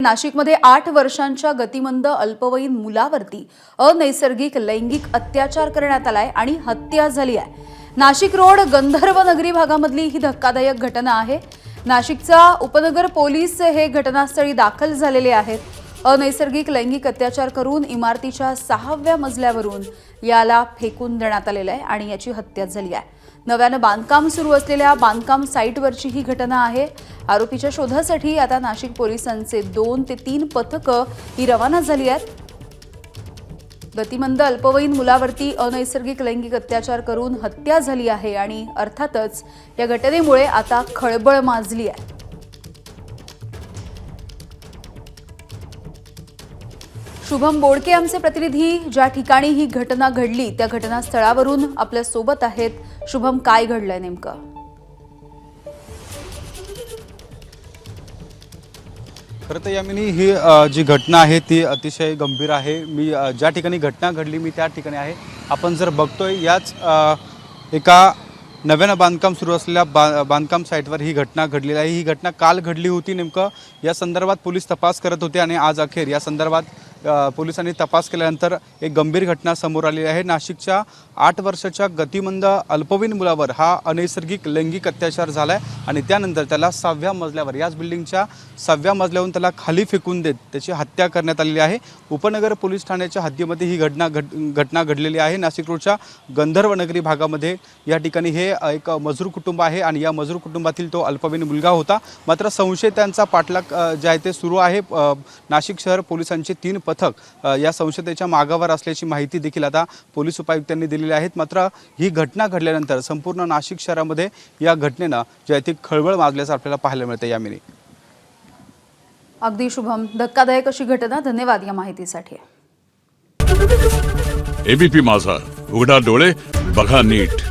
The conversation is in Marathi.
नाशिकमध्ये 8 वर्षांच्या गतिमंद अल्पवयीन मुलावरती अनैसर्गिक लैंगिक अत्याचार करण्यात आलाय आणि हत्या झाली आहे। नाशिक रोड गंधर्व नगरी भागामधली ही धक्कादायक घटना आहे। नाशिकचा उपनगर पोलीस हे घटनास्थळी दाखल झालेले आहेत। अनैसर्गिक लैंगिक अत्याचार करून इमारतीच्या 6व्या मजल्यावरून याला फेकून देण्यात आलेले आहे आणि याची हत्या झाली आहे। नव्यानं बांधकाम सुरू असलेल्या बांधकाम साइटवरची ही घटना आहे। आरोपीच्या शोधासाठी आता नाशिक पोलिसांचे 2 ते 3 पथकं ही रवाना झाली आहेत। गतिमंद अल्पवयीन मुलावरती अनैसर्गिक लैंगिक अत्याचार करून हत्या झाली आहे आणि अर्थातच या घटनेमुळे आता खळबळ माजली आहे। शुभम बोडके आमचे प्रतिनिधी ज्या ठिकाणी ही घटना घडली त्या घटनास्थळावरून आपल्या सोबत आहेत। शुभम, काय घडलंय नेमकं? खरं तर यामिनी ही जी घटना आहे ती अतिशय गंभीर आहे। मी ज्या ठिकाणी घटना घडली मी त्या ठिकाणी आहे। आपण जर बघतोय याच एका नव्यानं बांधकाम सुरू असलेल्या बांधकाम साईटवर ही घटना घडलेली आहे। ही घटना काल घडली होती। नेमकं या संदर्भात पोलीस तपास करत होते आणि आज अखेर या संदर्भात पोलिसांनी तपास केल्यानंतर एक गंभीर घटना समोर आली आहे। नाशिकच्या 8 वर्षाच्या गतिमंद अल्पवयीन मुलावर हा अनैसर्गिक लैंगिक अत्याचार झालाय आणि त्यानंतर त्याला 6व्या मजल्यावर याच बिल्डिंगच्या 6व्या मजल्यावरून त्याला खाली फेकून देत त्याची हत्या करण्यात आलेली आहे। उपनगर पोलीस ठाण्याच्या हद्दीमध्ये ही घटना घडलेली आहे। नाशिक रोडच्या गंधर्व नगरी भागामध्ये या ठिकाणी हे एक मजूर कुटुंब आहे आणि या मजूर कुटुंबातील तो अल्पवयीन मुलगा होता। मात्र संशयितांचा पाठलाग जे आहे ते सुरू आहे। नाशिक शहर पोलिसांचे 3 पथक या संशयिताच्या मागावर असल्याची माहिती देखील आता पोलीस उपायुक्तांनी दिलेली आहे। मात्र ही घटना घडल्यानंतर संपूर्ण नाशिक शहरामध्ये या घटनेनं जे आहे ती खळबळ माजल्याचं आपल्याला पाहायला मिळतं। यामिनी अगदी शुभम, धक्कादायक अशी घटना। धन्यवाद या माहितीसाठी। एबीपी माझा, उघडा डोळे बघा नीट।